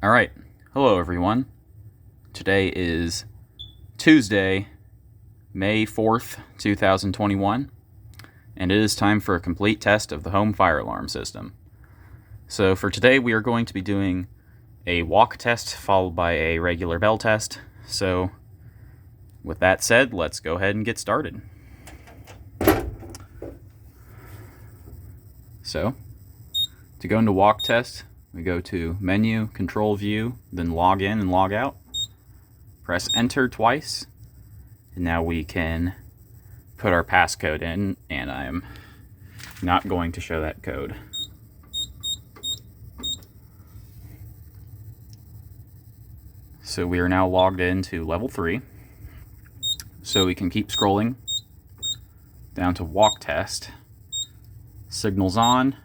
Alright, hello everyone. Today is Tuesday, May 4th, 2021, and it is time for a complete test of the home fire alarm system. So for today we are going to be doing a walk test followed by a regular bell test. So with that said, let's go ahead and get started. So to go into walk test, we go to Menu, Control View, then Log In and Log Out. Press Enter twice, and now we can put our passcode in, and I'm not going to show that code. So we are now logged into level 3. So we can keep scrolling down to walk test. Signals on.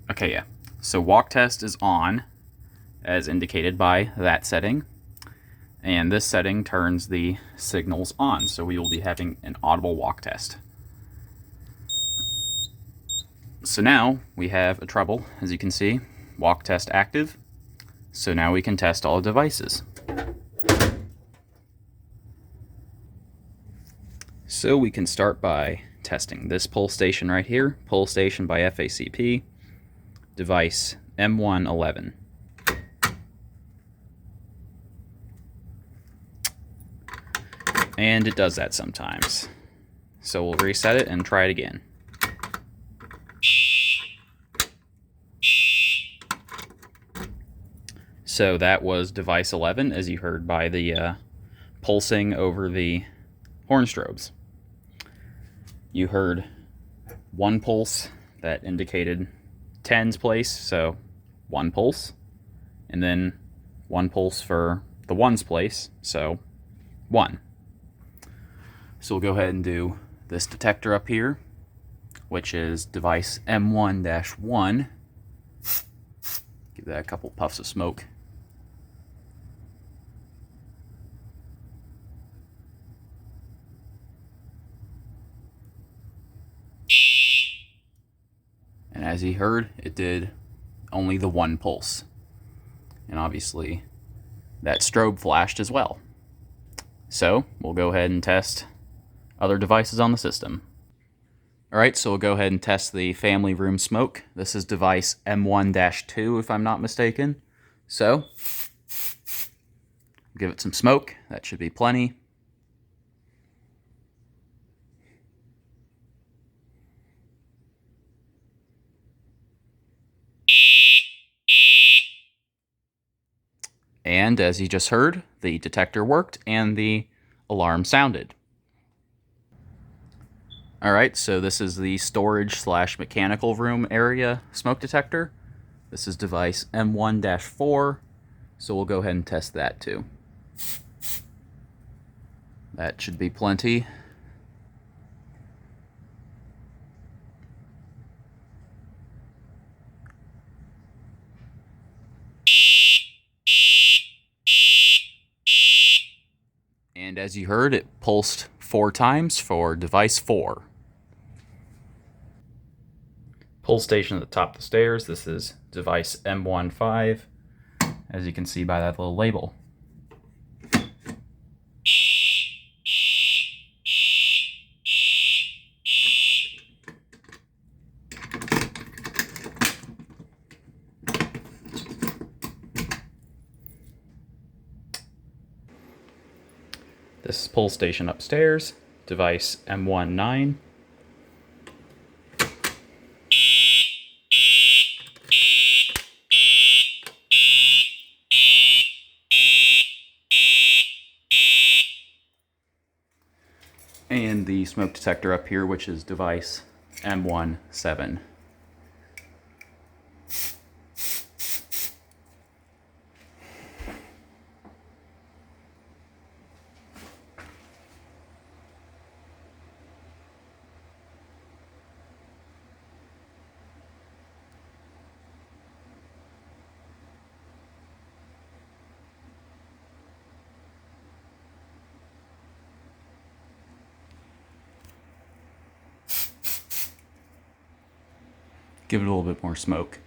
Okay, yeah. So walk test is on, as indicated by that setting. And this setting turns the signals on, so we will be having an audible walk test. So now we have a trouble, as you can see, walk test active. So now we can test all devices. So we can start by testing this pull station right here, pull station by FACP, device M111. And it does that sometimes. So we'll reset it and try it again. So that was device 11, as you heard by the pulsing over the horn strobes. You heard one pulse that indicated 10's place, so one pulse, and then one pulse for the 1's place, so 1. So we'll go ahead and do this detector up here, which is device M1-1. Give that a couple puffs of smoke. And as you heard, it did only the 1 pulse. And obviously, that strobe flashed as well. So we'll go ahead and test other devices on the system. Alright, so we'll go ahead and test the family room smoke. This is device M1-2, if I'm not mistaken. So, give it some smoke. That should be plenty. And as you just heard, the detector worked and the alarm sounded. Alright, so this is the storage/mechanical room area smoke detector. This is device M1-4, so we'll go ahead and test that too. That should be plenty. And as you heard, it pulsed 4 times for device 4. Pull station at the top of the stairs. This is device M15, as you can see by that little label. This is pull station upstairs, device M19. And the smoke detector up here, which is device M17. Give it a little bit more smoke.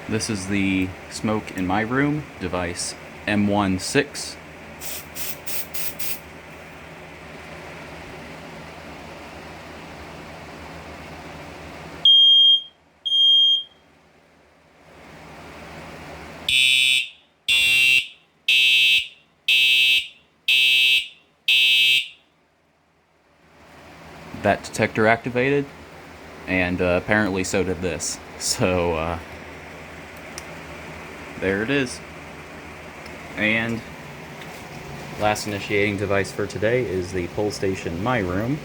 This is the smoke in my room, device M16. That detector activated, and apparently so did this. So, there it is. And last initiating device for today is the pull station My Room.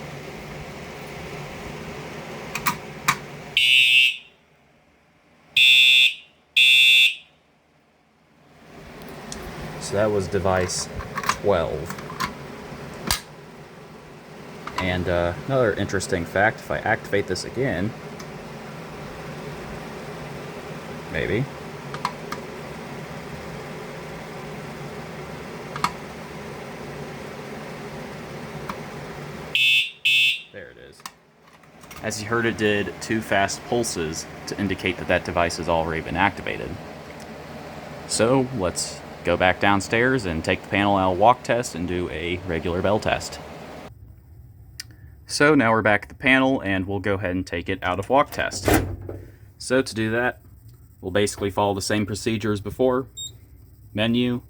So that was device 12. And another interesting fact, if I activate this again, maybe, there it is. As you heard, it did 2 fast pulses to indicate that that device has already been activated. So let's go back downstairs and take the panel out of walk test and do a regular bell test. So now we're back at the panel, and we'll go ahead and take it out of walk test. So to do that, we'll basically follow the same procedure as before. Menu,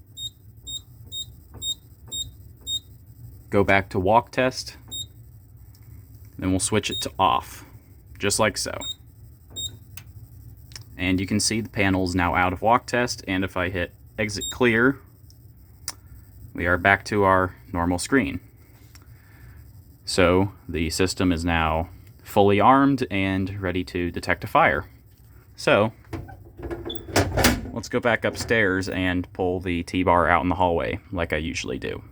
go back to walk test, then we'll switch it to off, just like so. And you can see the panel is now out of walk test, and if I hit exit clear, we are back to our normal screen. So the system is now fully armed and ready to detect a fire. So let's go back upstairs and pull the T-bar out in the hallway like I usually do.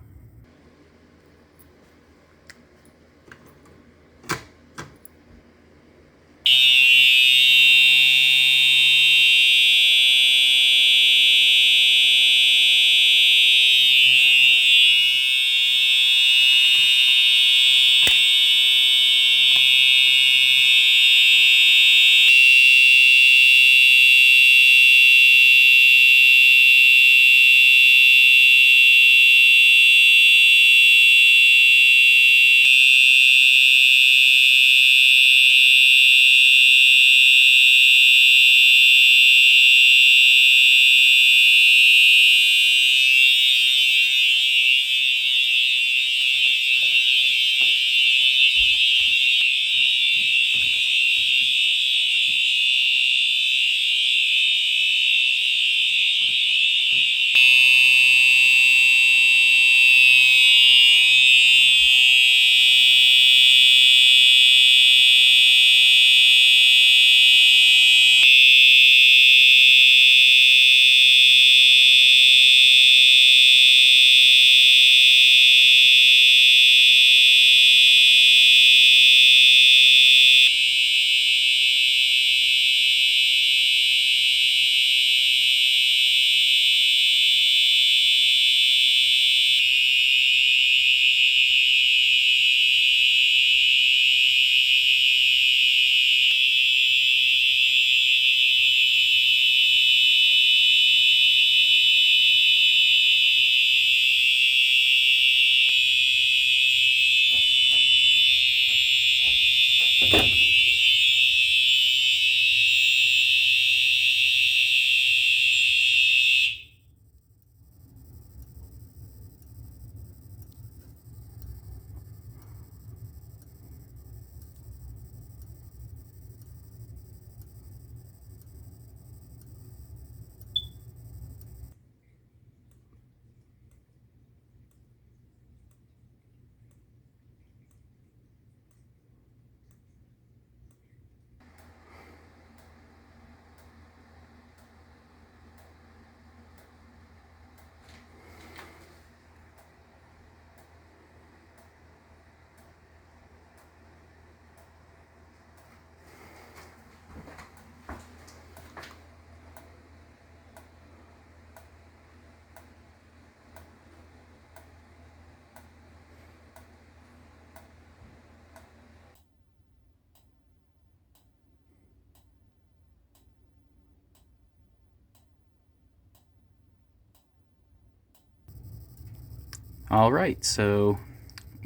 Alright, so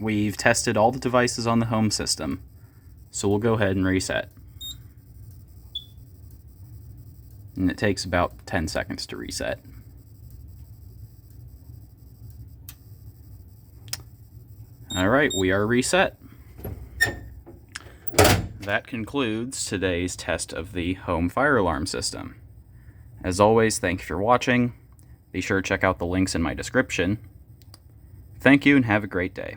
we've tested all the devices on the home system. So we'll go ahead and reset. And it takes about 10 seconds to reset. Alright, we are reset. That concludes today's test of the home fire alarm system. As always, thank you for watching. Be sure to check out the links in my description. Thank you and have a great day.